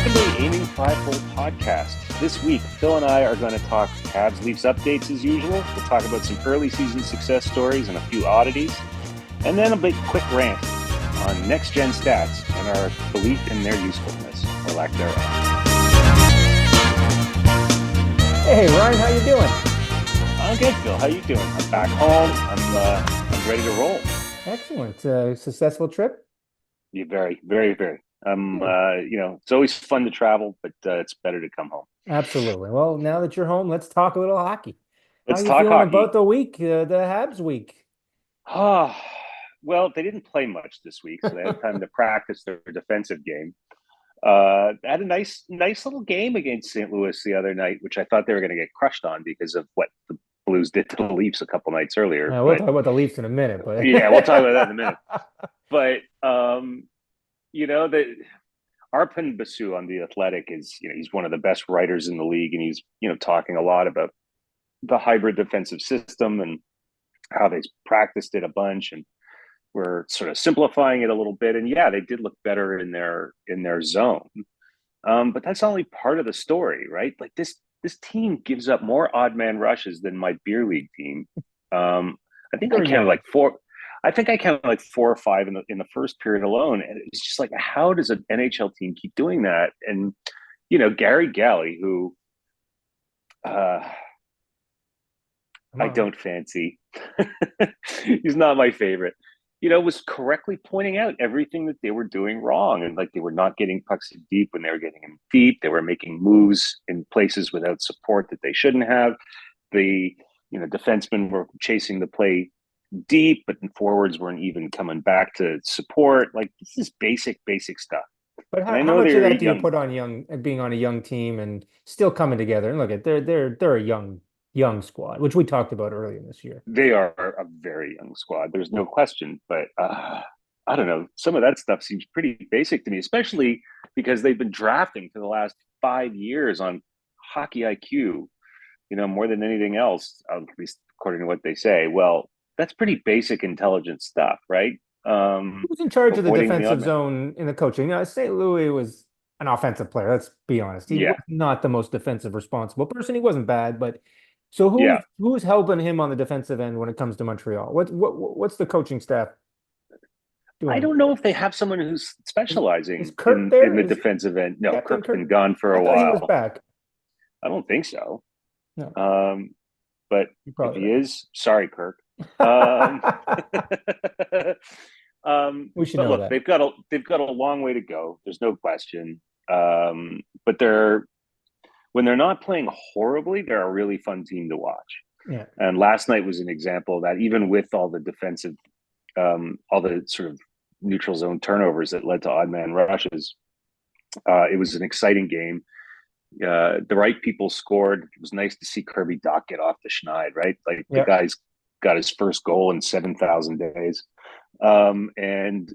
Welcome to the Aiming Five-Hole podcast. This week, Phil and I are going to talk Habs Leafs updates as usual. We'll talk about some early season success stories and a few oddities. And then a big quick rant on next-gen stats and our belief in their usefulness, or lack thereof. Hey, Ryan, how you doing? I'm good, Phil. How you doing? I'm back home. I'm ready to roll. Excellent. Successful trip? Yeah, very, very, very. It's always fun to travel, but it's better to come home. Absolutely. Well, now that you're home, let's talk a little hockey. How Let's you talk feeling hockey. about the week, the Habs week? Well, they didn't play much this week, so they had time to practice their defensive game. Had a nice little game against St. Louis the other night, which I thought they were going to get crushed on because of what the Blues did to the Leafs a couple nights earlier. We'll talk about the Leafs in a minute, but yeah, we'll talk about that in a minute. But that Arpon Basu on The Athletic is, he's one of the best writers in the league, and he's, talking a lot about the hybrid defensive system and how they practiced it a bunch, and we're sort of simplifying it a little bit. And yeah, they did look better in their zone. But that's only part of the story, right? Like this team gives up more odd man rushes than my beer league team. I think I counted like four. I think I counted like 4 or 5 in the first period alone, and it's just like, how does an NHL team keep doing that? And Gary Galley, who I don't fancy, he's not my favorite. Was correctly pointing out everything that they were doing wrong, and like they were not getting pucks deep when they were getting them deep. They were making moves in places without support that they shouldn't have. The defensemen were chasing the play deep, but the forwards weren't even coming back to support. Like, this is basic stuff. But how much of that do you put on being on a young team and still coming together? And look at they're a young squad, which we talked about earlier this year. They are a very young squad. There's no question. But I don't know. Some of that stuff seems pretty basic to me, especially because they've been drafting for the last 5 years on hockey IQ, more than anything else, at least according to what they say. Well, that's pretty basic intelligence stuff, right? Who's in charge of the defensive zone in the coaching? St. Louis was an offensive player. Let's be honest. He was not the most defensive responsible person. He wasn't bad, but so who's helping him on the defensive end when it comes to Montreal? What's the coaching staff doing? I don't know if they have someone who's specializing in the defensive end. No, Kirk's been gone for a while. He was back. I don't think so. No. But if he is, sorry, Kirk. We should know that. They've got a long way to go. There's no question. But when they're not playing horribly, they're a really fun team to watch. Yeah. And last night was an example of that. Even with all the defensive, all the sort of neutral zone turnovers that led to odd man rushes, it was an exciting game. The right people scored. It was nice to see Kirby Dach get off the schneid, right? Like the guy's got his first goal in 7,000 days. And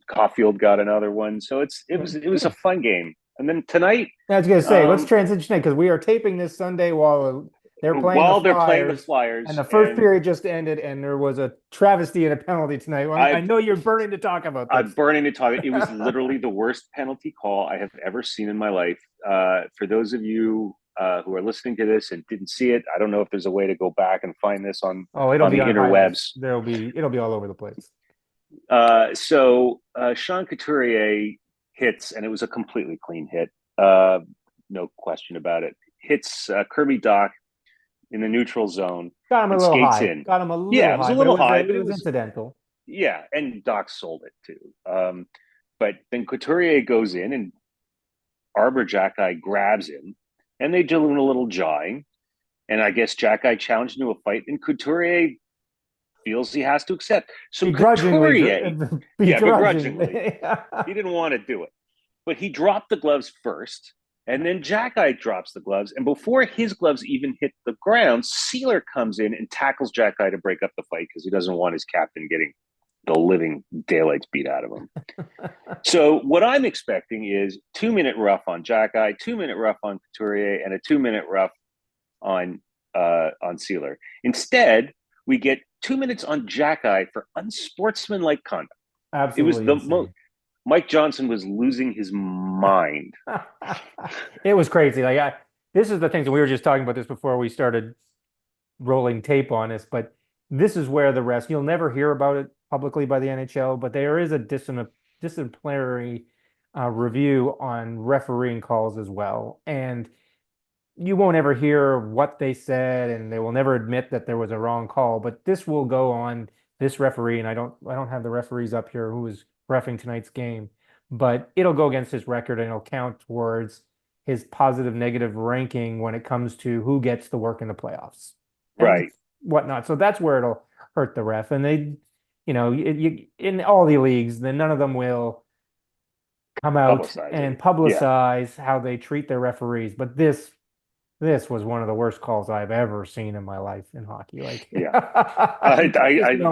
Caulfield got another one. So it was a fun game. And then tonight, I was going to say, let's transition because we are taping this Sunday while they're playing the Flyers. And the first period just ended, and there was a travesty and a penalty tonight. I know you're burning to talk about this. I'm burning to talk. It was literally the worst penalty call I have ever seen in my life. For those of you who are listening to this and didn't see it, I don't know if there's a way to go back and find this on the interwebs. It'll be all over the place. So Sean Couturier hits, and it was a completely clean hit. No question about it. Hits Kirby Dach in the neutral zone. Got him a little high. In. Got him a little high. It was a little high, but it was incidental. Yeah, and Dach sold it too. But then Couturier goes in, and Arbor Jackeye grabs him, and they do a little jawing. And I guess Jackeye challenged into a fight, and Couturier feels he has to accept. So Couturier, begrudgingly. He didn't want to do it. But he dropped the gloves first, and then Jackeye drops the gloves. And before his gloves even hit the ground, Sealer comes in and tackles Jackeye to break up the fight because he doesn't want his captain getting the living daylights beat out of him. So what I'm expecting is 2-minute rough on Jackeye, 2-minute rough on Couturier, and a 2-minute rough on Sealer. Instead, we get 2 minutes on Jackeye for unsportsmanlike conduct. Absolutely. Mike Johnson was losing his mind. It was crazy. This is the things that we were just talking about this before we started rolling tape on this, but this is where the rest, you'll never hear about it publicly by the NHL, but there is a disciplinary review on refereeing calls as well. And you won't ever hear what they said, and they will never admit that there was a wrong call, but this will go on this referee, and I don't have the referees up here who was reffing tonight's game, but it'll go against his record and it'll count towards his positive negative ranking when it comes to who gets the work in the playoffs and Right. whatnot. So that's where it'll hurt the ref. And in all the leagues, then none of them will come out Publicize it. and Yeah. publicize how they treat their referees. But this was one of the worst calls I've ever seen in my life in hockey. Like, Yeah. I I'm no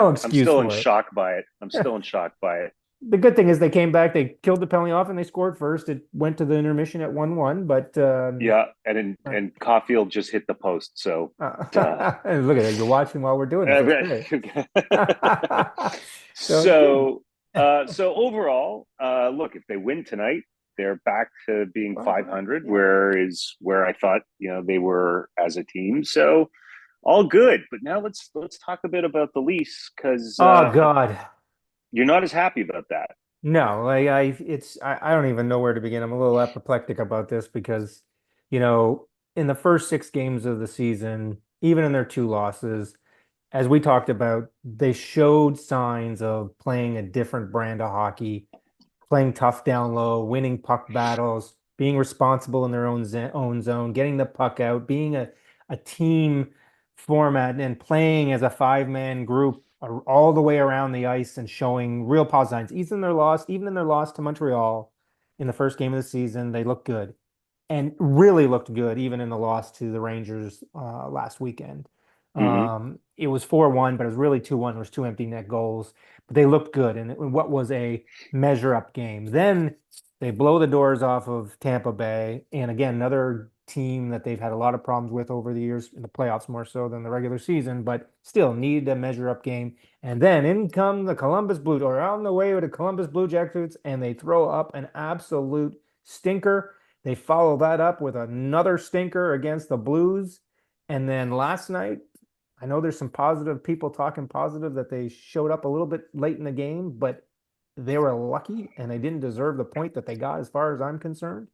I'm excuse still in for it. shock by it. I'm still in shock by it. The good thing is they came back, they killed the penalty off, and they scored first. It went to the intermission at 1-1, but Yeah, and Caulfield just hit the post. So look at it. You're watching while we're doing this. That's great. So it's good. so overall, look, if they win tonight, they're back to being 500, Yeah. where I thought they were as a team. So all good. But now let's talk a bit about the Leafs because Oh God. you're not as happy about that. No, I don't even know where to begin. I'm a little apoplectic about this because, in the first 6 games of the season, even in their 2 losses, as we talked about, they showed signs of playing a different brand of hockey, playing tough down low, winning puck battles, being responsible in their own zone, getting the puck out, being a team format and playing as a 5-man group all the way around the ice and showing real positive signs. Even in their loss to Montreal in the first game of the season, they looked good and really looked good, even in the loss to the Rangers last weekend. Mm-hmm. It was 4-1, but it was really 2-1. It was two empty net goals, but they looked good. And what was a measure up game. Then they blow the doors off of Tampa Bay. And again, another team that they've had a lot of problems with over the years in the playoffs, more so than the regular season, but still needed a measure up game. And then in come the Columbus Blue, or on the way with the Columbus Blue Jackets, and they throw up an absolute stinker. They follow that up with another stinker against the Blues. And then last night, I know there's some positive people talking positive that they showed up a little bit late in the game, but they were lucky and they didn't deserve the point that they got as far as I'm concerned.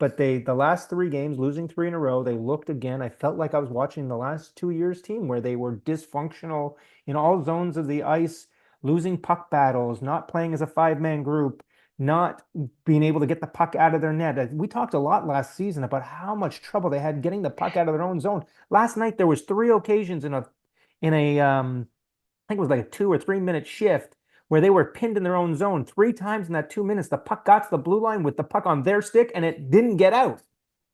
But the last 3 games, losing 3 in a row, they looked again. I felt like I was watching the last 2 years team where they were dysfunctional in all zones of the ice, losing puck battles, not playing as a 5-man group, not being able to get the puck out of their net. We talked a lot last season about how much trouble they had getting the puck out of their own zone. Last night there was 3 occasions in a I think it was like a 2 or 3 minute shift where they were pinned in their own zone 3 times in that 2 minutes. The puck got to the blue line with the puck on their stick and it didn't get out.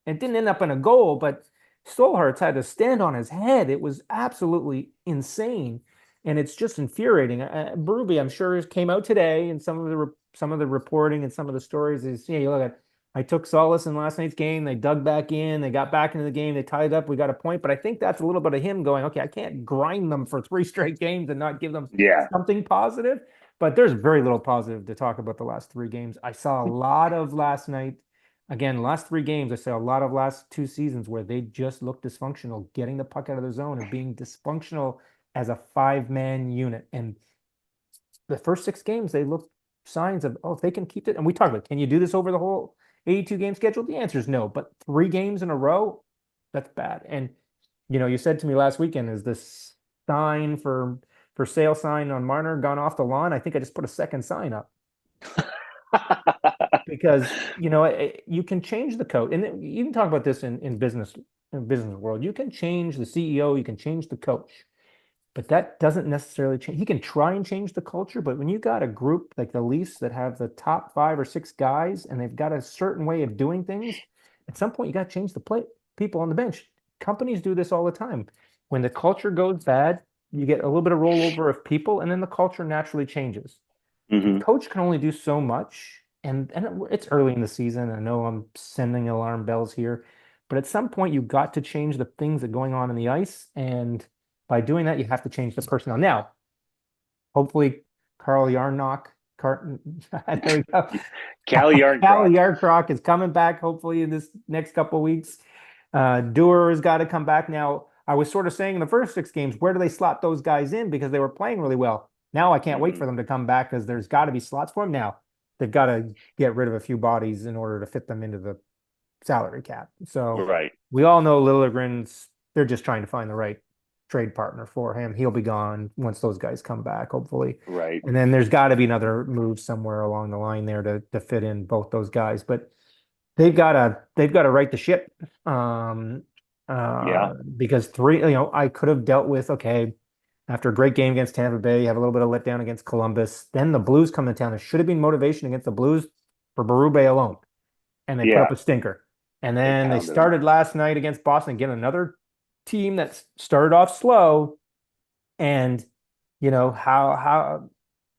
It didn't end up in a goal, but Stolhart's had to stand on his head. It was absolutely insane, and it's just infuriating. Berube, I'm sure, came out today, and some of the reporting and some of the stories is, you look at. I took solace in last night's game. They dug back in. They got back into the game. They tied up. We got a point, but I think that's a little bit of him going, okay, I can't grind them for 3 straight games and not give them Yeah. something positive. But there's very little positive to talk about the last 3 games. I saw a lot of last night. Again, last 3 games, I saw a lot of last 2 seasons where they just looked dysfunctional, getting the puck out of their zone and being dysfunctional as a 5-man unit. And the first 6 games, they looked signs of, if they can keep it. And we talked about, can you do this over the whole 82 game schedule? The answer is no. But 3 games in a row, that's bad. And you said to me last weekend, is this sign for sale sign on Marner gone off the lawn? I think I just put a second sign up because you can change the coach, and you can talk about this in business world. You can change the CEO, you can change the coach, but that doesn't necessarily change. He can try and change the culture, but when you got a group like the Leafs that have the top 5 or 6 guys and they've got a certain way of doing things, at some point you got to change the people on the bench. Companies do this all the time. When the culture goes bad, you get a little bit of rollover of people, and then the culture naturally changes. The Mm-hmm. coach can only do so much, and it's early in the season. I know I'm sending alarm bells here, but at some point you got to change the things that are going on in the ice, and by doing that, you have to change the personnel. Now, hopefully, Carl Yarnock Carton. There we go. Cali Cal Yarncroc. Yarcroc is coming back hopefully in this next couple of weeks. Dewar has got to come back now. I was sort of saying in the first 6 games, where do they slot those guys in because they were playing really well. Now I can't wait Mm-hmm. for them to come back because there's got to be slots for them now. They've got to get rid of a few bodies in order to fit them into the salary cap. So Right. we all know Liljegren's, they're just trying to find the right trade partner for him. He'll be gone once those guys come back, hopefully. Right. And then there's got to be another move somewhere along the line there to fit in both those guys. But they've got to right the ship. Yeah. Because I could have dealt with, okay, after a great game against Tampa Bay, you have a little bit of letdown against Columbus. Then the Blues come to town. It should have been motivation against the Blues for Berube alone. And they put up Yeah. a stinker. And They then they pounded them. started last night against Boston, again, another team that started off slow. And how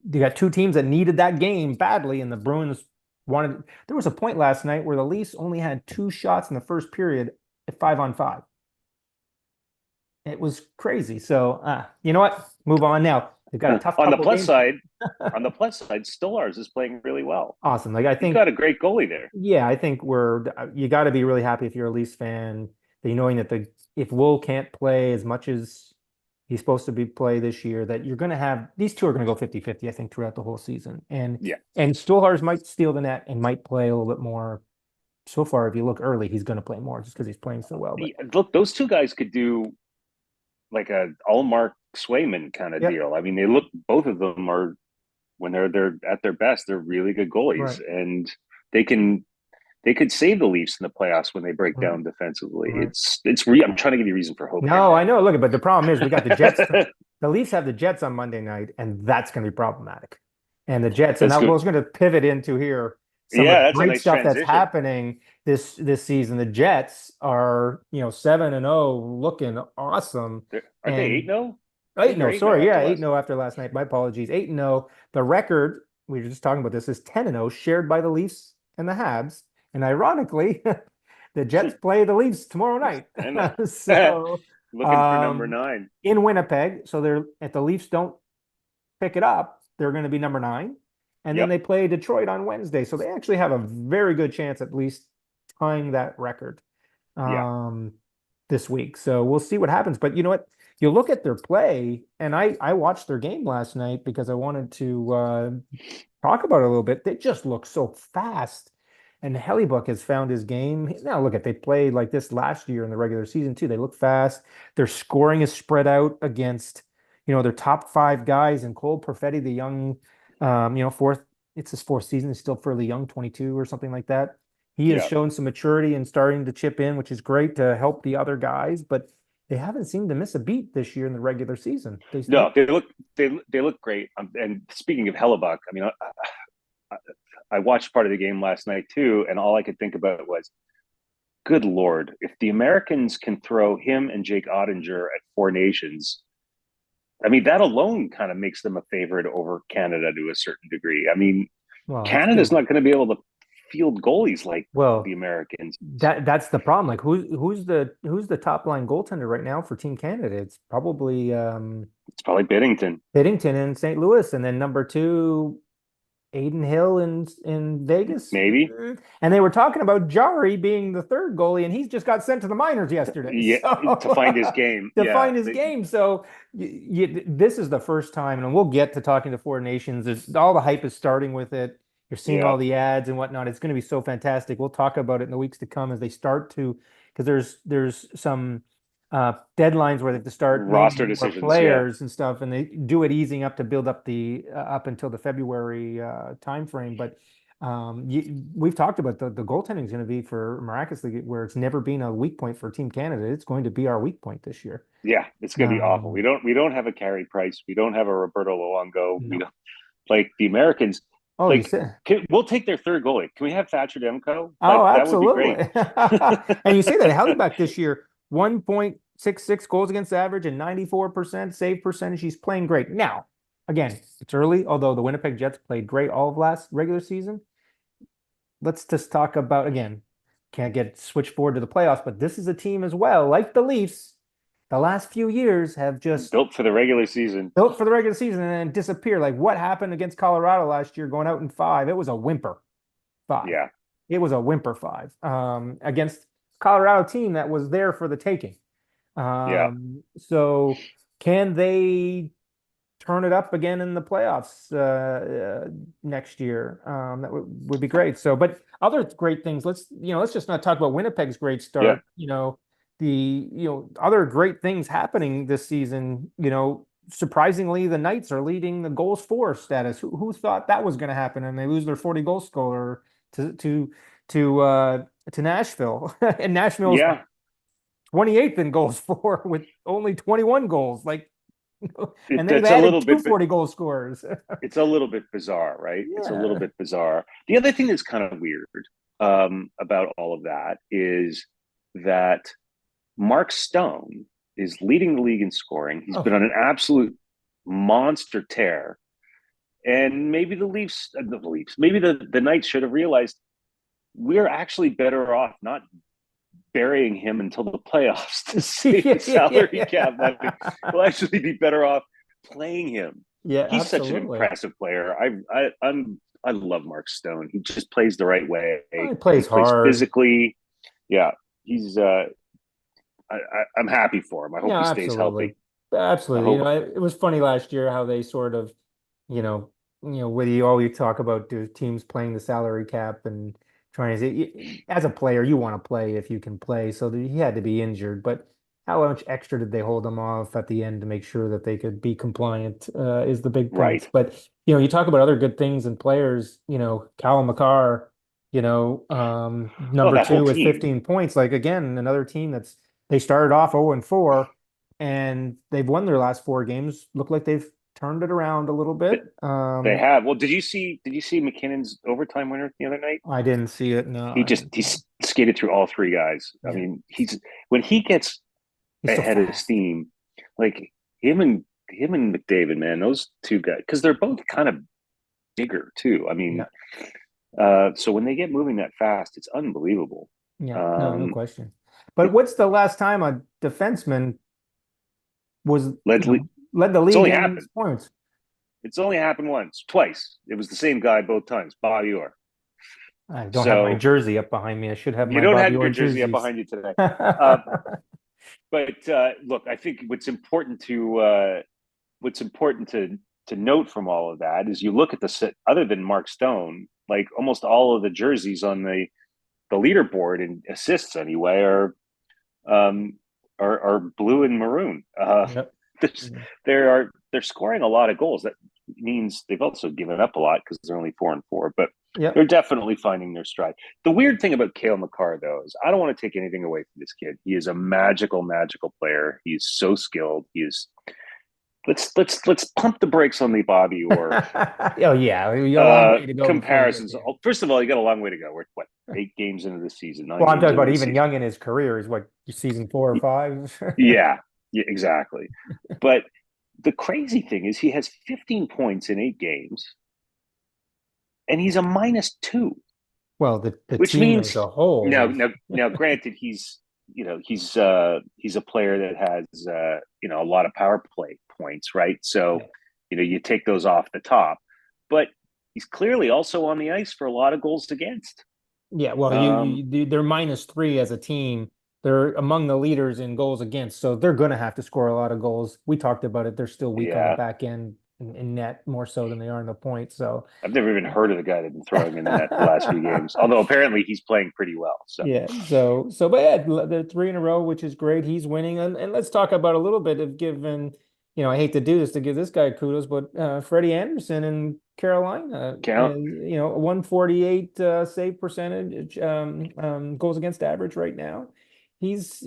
you got two teams that needed that game badly, and the Bruins wanted. There was a point last night where the Leafs only had 2 shots in the first period at 5-on-5. It was crazy. So, you know what? Move on now. They've got a tough On the couple plus games. side, Stolarz is playing really well. Awesome. Like I You've think, got a great goalie there. yeah, I think you got to be really happy if you're a Leafs fan that knowing that if Wool can't play as much as he's supposed to be play this year, that you're going to have these two are going to go 50-50, I think, throughout the whole season. And Yeah. and Stolarz might steal the net and might play a little bit more. So far, if you look early, he's going to play more just because he's playing so well. But Look, those two guys could do like a Allmark Swayman kind of yep, deal. I mean, they look both of them are when they're at their best, they're really good goalies, right, and they can they could save the Leafs in the playoffs when they break right, down defensively. right. I'm trying to give you reason for hope here, No, I man. know. Look, but the problem is we got the Jets. The Leafs have the Jets on Monday night, and that's going to be problematic. And the Jets, and That's I good. was going to pivot into here some of Yeah, the that's a great nice stuff that's transition. happening this season. The Jets are 7-0, looking awesome, Aren't they and 8-0? I eight think they're no, 8-0 sorry, yeah, after eight last. no after last night. My apologies, 8-0. The record we were just talking about this is 10-0, shared by the Leafs and the Habs. And ironically, the Jets play the Leafs tomorrow night. I know. So Looking for number um, 9. in Winnipeg, so they're if the Leafs don't pick it up, they're going to be number 9. And then Yep. they play Detroit on Wednesday. So they actually have a very good chance at least tying that record Yeah. um, this week. So we'll see what happens. But you know what? You look at their play, and I watched their game last night because I wanted to talk about it a little bit. They just look so fast. And Hellebuck has found his game. Now, look at they played like this last year in the regular season too. They look fast. Their scoring is spread out against, their top 5 guys. And Cole Perfetti, the young, fourth, it's his 4th season. He's still fairly young, 22 or something like that. He has Yeah. shown some maturity and starting to chip in, which is great to help the other guys. But they haven't seemed to miss a beat this year in the regular season. They No, look they look great. And speaking of Hellebuck, I mean, I watched part of the game last night too, and all I could think about was, good Lord, if the Americans can throw him and Jake Ottinger at Four Nations, I mean, that alone kind of makes them a favorite over Canada to a certain degree. I mean, well. It's Canada's good. not going to be able to field goalies like the Well, Americans. that's the problem. Like who's the top line goaltender right now for Team Canada? It's probably It's probably Biddington, Biddington in St. Louis, and then number 2, Aiden Hill in Vegas. maybe. And they were talking about Jari being the third goalie, and he's just got sent to the minors yesterday. Yeah, to So find his game. to Yeah, find his game. So this is the first time, and we'll get to talking to Four Nations. All the hype is starting with it. You're seeing yeah. all the ads and whatnot. It's going to be so fantastic. We'll talk about it in the weeks to come as they start to, because there's some deadlines where they have to start Roster naming more decisions. Yeah, players and stuff, and they do it easing up to build up the up until the February time frame. But we've talked about the goaltending is going to be for miraculously where it's never been a weak point for Team Canada. It's going to be our weak point this year. yeah. It's going to be awful. Um, We don't have a Carey Price. We don't have a Roberto Luongo. We no. don't like the Americans. Oh, you Like, said. we'll take their third goalie. Can we have Thatcher Demko? Like, Oh, that would be great. absolutely. And you say that Hellebuyck this year, 1.66 goals against average and 94% save percentage. He's playing great. Now, again, it's early, although the Winnipeg Jets played great all of last regular season. Let's just talk about, again, can't get switched forward to the playoffs, but this is a team as well, like the Leafs, the last few years have just Built for the regular season. built for the regular season and then disappear. Like what happened against Colorado last year, going out in five? It was a whimper five. Yeah, It was a whimper five against Colorado team that was there for the taking. yeah, So can they turn it up again in the playoffs next year? That would be great. So, but other great things. Let's just not talk about Winnipeg's great yeah, start. Other great things happening this season. Surprisingly, the Knights are leading the goals for status. Who thought that was going to happen? And they lose their 40 goal scorer to to to uh, to Nashville, and Nashville's yeah. 28th in goals for with only 21 goals. Like, and they've It's a added little two bit. 40 goal scorers. It's a little bit bizarre, right? It's a little Yeah. bit bizarre. The other thing that's kind of weird about all of that is that Mark Stone is leading the league in scoring. He's been Oh, on an absolute monster tear, and maybe maybe the Knights should have realized we're actually better off not burying him until the playoffs to save yeah, the yeah, yeah, salary cap money. We'll yeah. actually be better off playing him. Yeah, He's such an absolutely. impressive player. I love Mark Stone. He just plays the right way. Well, he He plays plays hard. physically. Yeah, he's. I'm happy for him. I hope Yeah, he stays absolutely. healthy. I Absolutely. hope. It was funny last year how they sort of, you know, whether you all you talk about do teams playing the salary cap and trying to say, as a player, you want to play if you can play. So he had to be injured, but how much extra did they hold him off at the end to make sure that they could be compliant, is the big points. Right. But, you talk about other good things and players, Callum McCarr, Oh, number that whole two with team. 15 points. Like again, another team they started off 0-4 and they've won their last four games. Look like they've turned it around a little bit. They have. Well, did you see McKinnon's overtime winner the other night? I didn't see it. No, He I just didn't he see it. skated through all three guys. I Yeah, mean, he's when he gets he's so ahead of fast. steam, like him and McDavid, man, those two guys, because they're both kind of bigger too. I mean, Yeah, so when they get moving that fast, it's unbelievable. yeah, no Um, question. But what's the last time a defenseman was, Ledley, led the it's league only in happened. points? It's only happened once, twice. It was the same guy both times, Bobby Orr. I don't have my So jersey up behind me. I should have you my don't Bobby have Orr your jersey up jerseys. behind you today. Uh, but look, I think what's important to note from all of that is you look at the set other than Mark Stone, like almost all of the jerseys on the leaderboard and assists anyway um, are blue and maroon. Yep. They're scoring a lot of goals. That means they've also given up a lot because they're only 4-4, but they're Yep. definitely finding their stride. The weird thing about Cale Makar, though, is I don't want to take anything away from this kid. He is a magical, magical player. He is so skilled. He is. Let's pump the brakes on the Bobby or Oh yeah, we got a long way to go before we get comparisons. there. First of all, you got a long way to go. We're what 8 games into the season, nine Well, I'm games talking into about the even season. young in his career is what season 4 or 5. Yeah, yeah, exactly. But the crazy thing is he has 15 points in 8 games, and he's a -2, Well, the which team as means a whole now, is now, now, granted, he's a player that has a lot of power play points, right? So yeah. you take those off the top, but he's clearly also on the ice for a lot of goals against. Yeah, well, Um, they're -3 as a team. They're among the leaders in goals against, so they're going to have to score a lot of goals. We talked about it. They're still weak on the yeah, back end in net more so than they are in the point. So, I've never even heard of the guy that's been throwing in the net the last few games. Although apparently he's playing pretty well. So yeah. But yeah, the three in a row, which is great. He's winning, and let's talk about a little bit of giving. I hate to do this to give this guy kudos, but Freddie Anderson in Carolina, count. 148 save percentage, goals against average right now. He's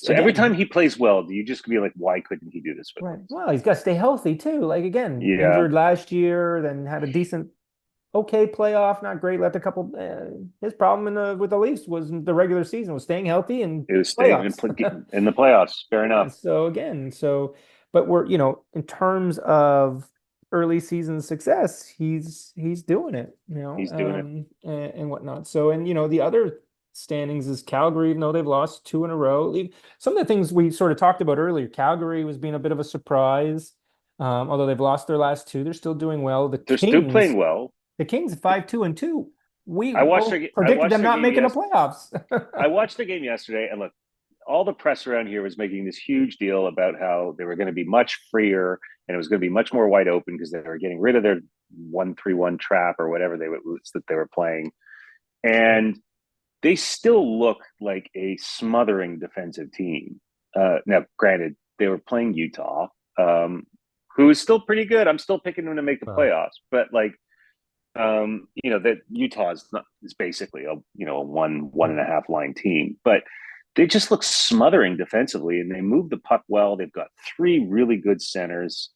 So every time again, he plays well, do you just be like, why couldn't he do this with right. us? Well, he's got to stay healthy too. Like again, Yeah, injured last year, then had a decent okay playoff, not great. Left a couple. His problem with the Leafs was the regular season was staying healthy and it was staying playoffs. in the playoffs. Fair Yeah. enough. So again, but we're in terms of early season success, he's doing it. He's doing it. And whatnot. So and the other standings is Calgary, even though they've lost two in a row. Some of the things we sort of talked about earlier, Calgary was being a bit of a surprise. Although they've lost their last two, they're still doing well. They're still playing well. The Kings 5-2-2. We I watched both their I predicted watched them their not game making the yes playoffs. I watched the game yesterday, and look, all the press around here was making this huge deal about how they were going to be much freer and it was going to be much more wide open because they were getting rid of their 1-3-1 trap or whatever that they were playing, and they still look like a smothering defensive team. Now, granted, they were playing Utah, who is still pretty good. I'm still picking them to make the Well, playoffs, but like that Utah is basically a one and a half line team, but they just look smothering defensively, and they move the puck well. They've got three really good centers.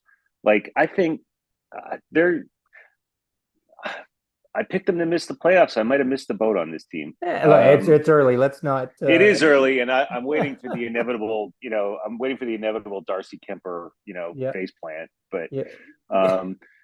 Like I think they're. I picked them to miss the playoffs. I might have missed the boat on this team. look, it's early. Let's not. It is early, and I'm waiting for the inevitable. I'm waiting for the inevitable Darcy Kemper, Yeah, face plant. But yeah.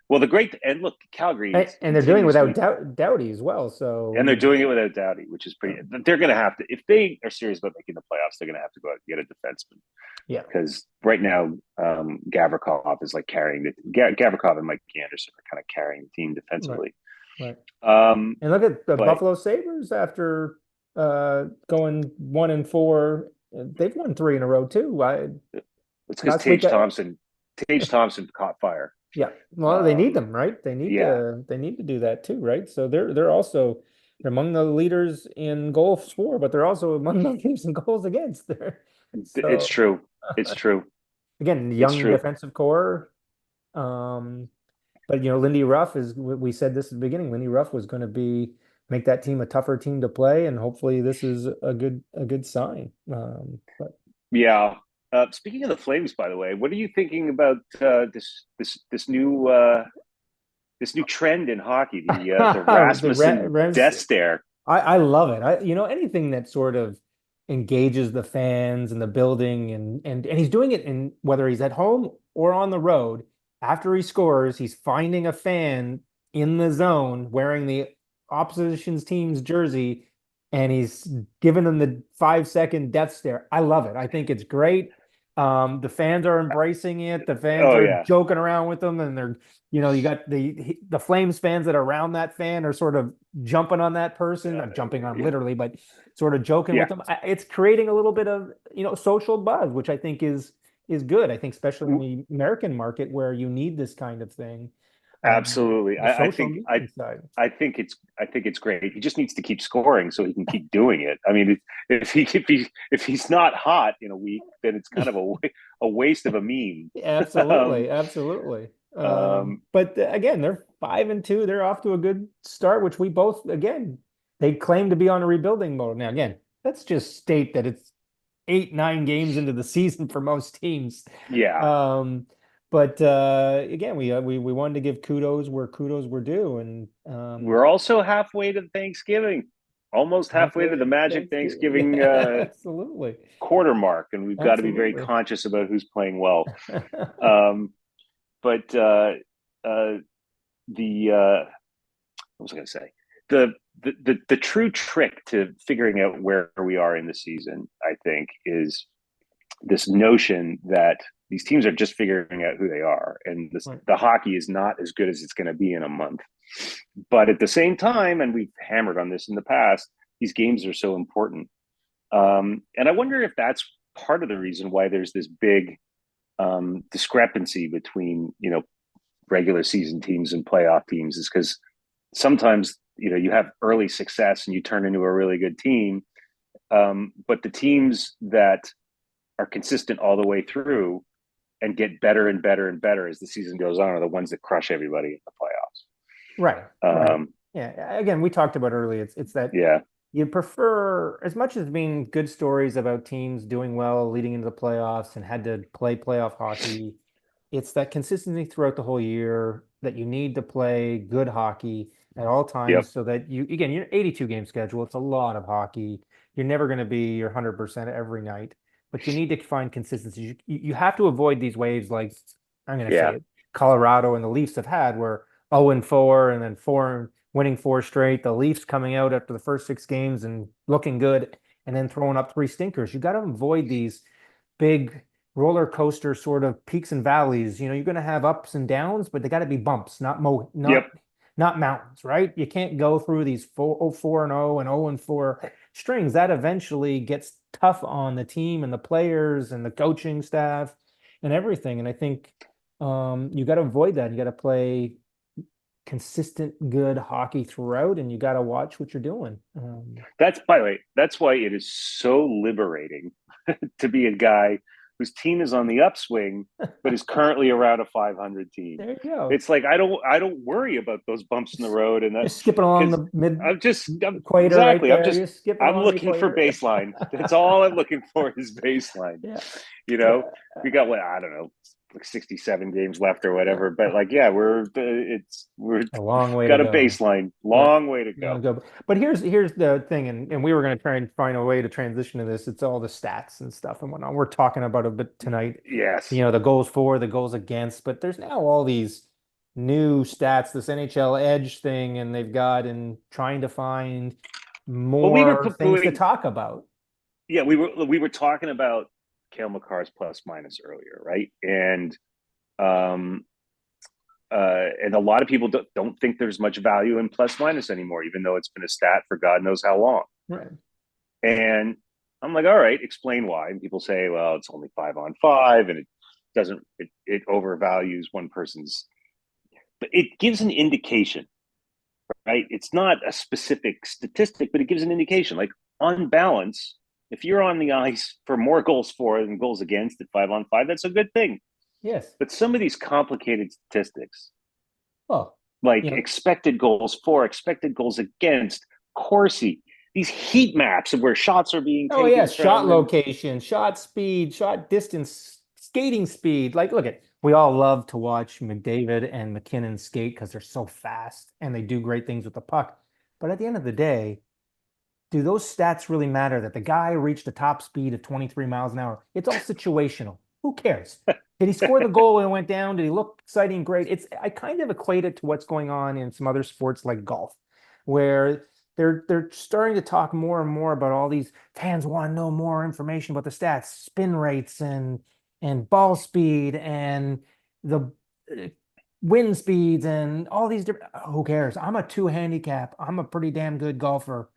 well, the great and look, Calgary And they're doing it continues without to, Doughty as well. So and they're doing it without Doughty, which is pretty. They're going to have to, if they are serious about making the playoffs, they're going to have to go out and get a defenseman yeah, because right now Gavrikov is like carrying Gavrikov and Mike Anderson are kind of carrying the team right, defensively. right. Um, And look at the but Buffalo Sabres after going 1-4. They've won three in a row too. it's because Last week, Tage Thompson caught fire. yeah. Well, they need Um, them, right? yeah, They need to do that too, right? So they're among the leaders in goals for, but they're also among the leaders in goals against. There, it's so true. It's true. again, It's young true. defensive core. Um, but Lindy Ruff is. We said this at the beginning. Lindy Ruff was going to make that team a tougher team to play, and hopefully this is a good sign. But Yeah. Speaking of the Flames, by the way, what are you thinking about this new trend in hockey, the the Rasmussen Rams. death stare? I love it. Anything that sort of engages the fans and the building and he's doing it in whether he's at home or on the road. After he scores, he's finding a fan in the zone wearing the opposition's team's jersey and he's giving them the 5-second death stare. I love it. I think it's great. The fans are embracing it. The fans Oh are yeah, joking around with them, and you got the Flames fans that are around that fan are sort of jumping on that person, not jumping on them literally, but sort of joking with yeah. them. It's creating a little bit of social buzz, which I think is good. I think especially in the American market where you need this kind of thing. Absolutely. The I social think media side. I think it's great. He just needs to keep scoring so he can keep doing it. I mean, if he's not hot in a week, then it's kind of a waste of a meme. um, Absolutely, absolutely. um, But again, they're 5-2. They're off to a good start, which we both again they claim to be on a rebuilding mode. Now, again, let's just state that it's 8, 9 games into the season for most teams. yeah, Um, but again, we wanted to give kudos where kudos were due, and we're also halfway to Thanksgiving, almost halfway to halfway the to Magic Thanksgiving. Thanksgiving Yeah, absolutely, quarter mark, and we've got to be very absolutely. conscious about who's playing well. Um, but uh, the what was I going to say? The, the true trick to figuring out where we are in the season, I think, is this notion that these teams are just figuring out who they are, and Right. the hockey is not as good as it's going to be in a month. But at the same time, and we've hammered on this in the past, these games are so important. And I wonder if that's part of the reason why there's this big discrepancy between regular season teams and playoff teams, is because sometimes you have early success and you turn into a really good team, but the teams that are consistent all the way through and get better and better and better as the season goes on are the ones that crush everybody in the Right, playoffs. right. Yeah. Again, we talked about earlier. It's that Yeah, you prefer, as much as being good stories about teams doing well leading into the playoffs and had to play playoff hockey, it's that consistency throughout the whole year that you need to play good hockey at all yep, times so that again, you're 82 game schedule. It's a lot of hockey. You're never going to be your 100% every night, but you need to find consistency. You have to avoid these waves I'm going to say yeah, it, Colorado and the Leafs have had where 0-4 and then 4 winning four straight, the Leafs coming out after the first six games and looking good, and then throwing up three stinkers. You got to avoid these big roller coaster sort of peaks and valleys. You're going to have ups and downs, but they got to be bumps, Yep. not mountains, right? You can't go through these 4 and 0 and 0 and 4 strings. That eventually gets tough on the team and the players and the coaching staff and everything. And I think you got to avoid that. You got to play consistent, good hockey throughout, and you got to watch what you're doing. That's, by the way, that's why it is so liberating to be a guy whose team is on the upswing, but is currently around a 500 team. There you go. It's like I don't worry about those bumps in the road, and that Just skipping along because the mid I'm equator right exactly there. You're skipping I'm along the looking for equator. baseline. That's all I'm looking for is baseline. Yeah. You Yeah. know, we got what, I don't know, like 67 games left or Yeah. whatever, but like, yeah, we're A long way to got a go. baseline, Yeah. long way to Yeah, go. go. But here's the thing, and we were going to try and find a way to transition to this. It's all the stats and stuff and whatnot. We're talking about a bit tonight. Yes. The goals for, the goals against, but there's now all these new stats, this NHL Edge thing, and they've got and trying to find Well, we were more things to poo-pooing. talk about. Yeah, we were talking about Kale McCarr's plus minus earlier, right? Um, and a lot of people don't think there's much value in plus minus anymore, even though it's been a stat for God knows how long. Right. And I'm like, all right, explain why. And people say, well, it's only 5-on-5, and it overvalues one person's, but it gives an indication, right? It's not a specific statistic, but it gives an indication. Like, on balance, if you're on the ice for more goals for than goals against at 5-on-5, that's a good thing. Yes. But some of these complicated statistics, Well, like expected goals for, expected goals against, Corsi, these heat maps of where shots are being oh taken yes, shot from, and location, shot speed, shot distance, skating speed. Like, look at we all love to watch McDavid and McKinnon skate because they're so fast and they do great things with the puck. But at the end of the day, do those stats really matter that the guy reached a top speed of 23 miles an hour? It's all situational. Who cares? Did he score the goal and it went down? Did he look exciting? Great. I kind of equate it to what's going on in some other sports like golf, where they're starting to talk more and more about all these fans want to know more information about the stats, spin rates and ball speed and the wind speeds and all these different. Who cares? I'm a two handicap. I'm a pretty damn good golfer.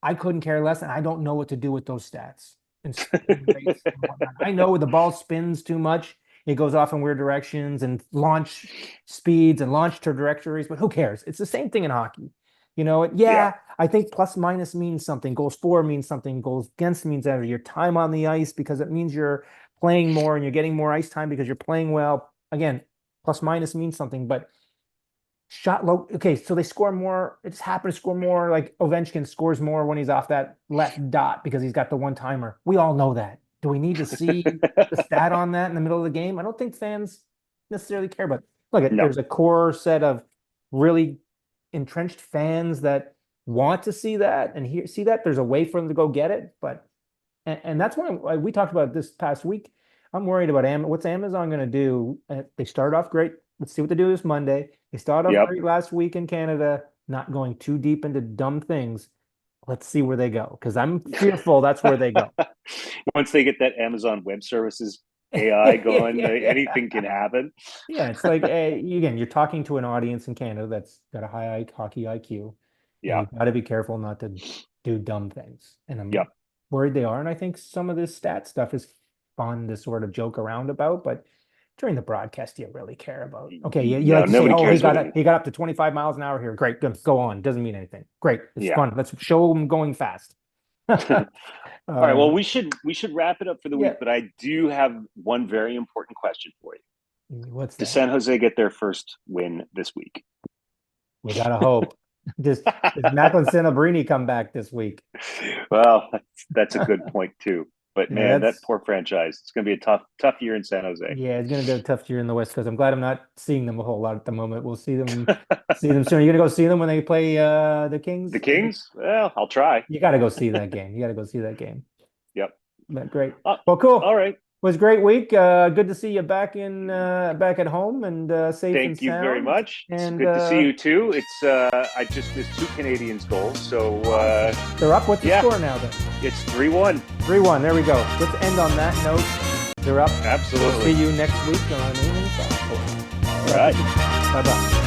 I couldn't care less, and I don't know what to do with those stats and spin rates and whatnot. I know the ball spins too much. It goes off in weird directions and launch speeds and launch trajectories, but who cares? It's the same thing in hockey. yeah. Yeah, I think plus minus means something. Goals for means something. Goals against means that your time on the ice because it means you're playing more and you're getting more ice time because you're playing well. Again, plus minus means something, but shot low. Okay, so they score more. It's happened to score more. Like Ovechkin scores more when he's off that left dot because he's got the one timer. We all know that. Do we need to see the stat on that in the middle of the game? I don't think fans necessarily care. But look, No. there's a core set of really entrenched fans that want to see that and see that. There's a way for them to go get it. But and that's why we talked about this past week. I'm worried about what's Amazon going to do. They start off great. Let's see what they do this Monday. They started off Yep. great last week in Canada, not going too deep into dumb things. Let's see where they go because I'm fearful that's where they go. Once they get that Amazon Web Services AI going, Yeah, anything can happen. it's like again, you're talking to an audience in Canada that's got a high hockey IQ, and Yeah. you've got to be careful not to do dumb things. And I'm Yep. worried they are. And I think some of this stat stuff is fun to sort of joke around about, but during the broadcast, do you really care about? Okay, you No, like to say, nobody oh, cares what he got up to 25 miles an hour here. Great, good, go on. Doesn't mean anything. Great, it's yeah. fun. Let's show them going fast. All right. Well, Um, we should wrap it up for the yeah. week, but I do have one very important question for you. What's Does that? San Jose get their first win this week? We gotta hope. Does Macklin Sanabrini come back this week? Well, that's a good point too. But Yeah, man, that that's poor franchise. It's going to be a tough year in San Jose. yeah, it's gonna be a tough year in the West Coast. I'm glad I'm not seeing them a whole lot at the moment. We'll see them soon. Are you gonna go see them when they play the The Kings? Kings? Well, I'll try. You gotta go see that game. You gotta go see that game. Yep. But great. Uh, Well, all cool. right. was a great week. Good to see you back back at home and safe and Thank you very sound. much. It's And good to see you too. It's I just missed two Canadians goals, so awesome. They're up. What's the yeah, score now then? it's 3-1. 3-1. There we go. Let's end on that note. They're up. We'll Absolutely. see you next week on Aiming Softball. All right. Bye bye.